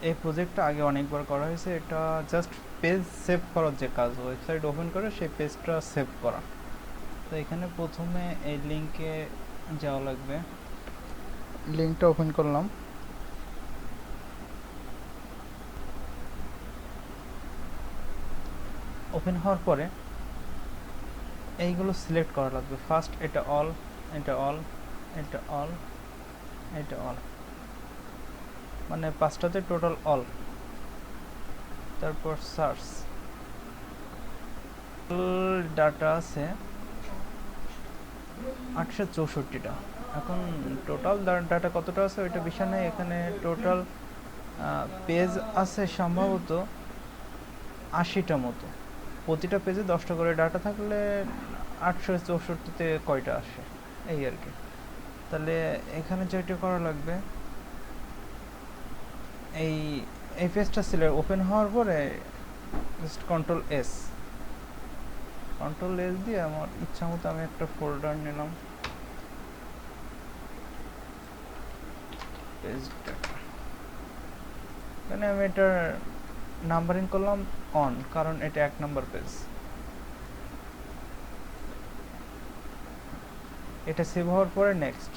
এই প্রজেক্টটা আগে অনেকবার করা হয়েছে, এটা জাস্ট পেজ সেভ করার যে কাজ, ওয়েবসাইট ওপেন করে সেই পেজটা সেভ করা। তো এখানে প্রথমে এই লিঙ্কে যাওয়া লাগবে, লিঙ্কটা ওপেন করলাম। ওপেন হওয়ার পরে এইগুলো সিলেক্ট করা লাগবে। ফার্স্ট এটা অল, এটা অল, এটা অল, এটা অল, মানে পাঁচটাতে টোটাল অল। তারপর সার্চ, ডাটা আছে 864টা। এখন টোটাল ডাটা কতটা আছে ওইটা বিষয় নেই, এখানে টোটাল পেজ আছে সম্ভবত 80টা মতো। প্রতিটা পেজে 10টা করে ডাটা থাকলে 864তে কয়টা আসে এই আর কি। তাহলে এখানে যেটা করা লাগবে, এই এই পেজটা সিলেক্ট ওপেন হওয়ার পরে জাস্ট কন্ট্রোল এস দিয়ে আমার ইচ্ছা মতো আমি একটা ফোল্ডার নিলাম, পেজ ডাটা। এখানে আমি এটার নাম্বারিং করলাম অন, কারণ এটা 1 নম্বর পেজ। এটা সেভ হওয়ার পরে নেক্সট,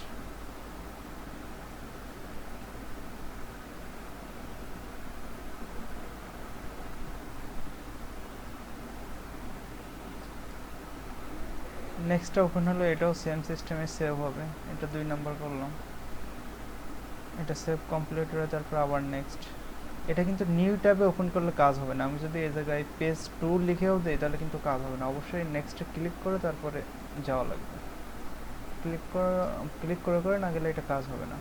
নেক্সটটা ওপেন হলো, এটাও সেম সিস্টেমে সেভ হবে। এটা 2 নম্বর করলাম, এটা সেভ কমপ্লিট হয়ে তারপর আবার নেক্সট। এটা কিন্তু নিউ ট্যাবে ওপেন করলে কাজ হবে না, আমি যদি এই জায়গায় পেজ 2 লিখেও দিই তাহলে কিন্তু কাজ হবে না, অবশ্যই নেক্সটে ক্লিক করে তারপরে যাওয়া লাগবে। ক্লিক করে করে না গেলে এটা কাজ হবে না।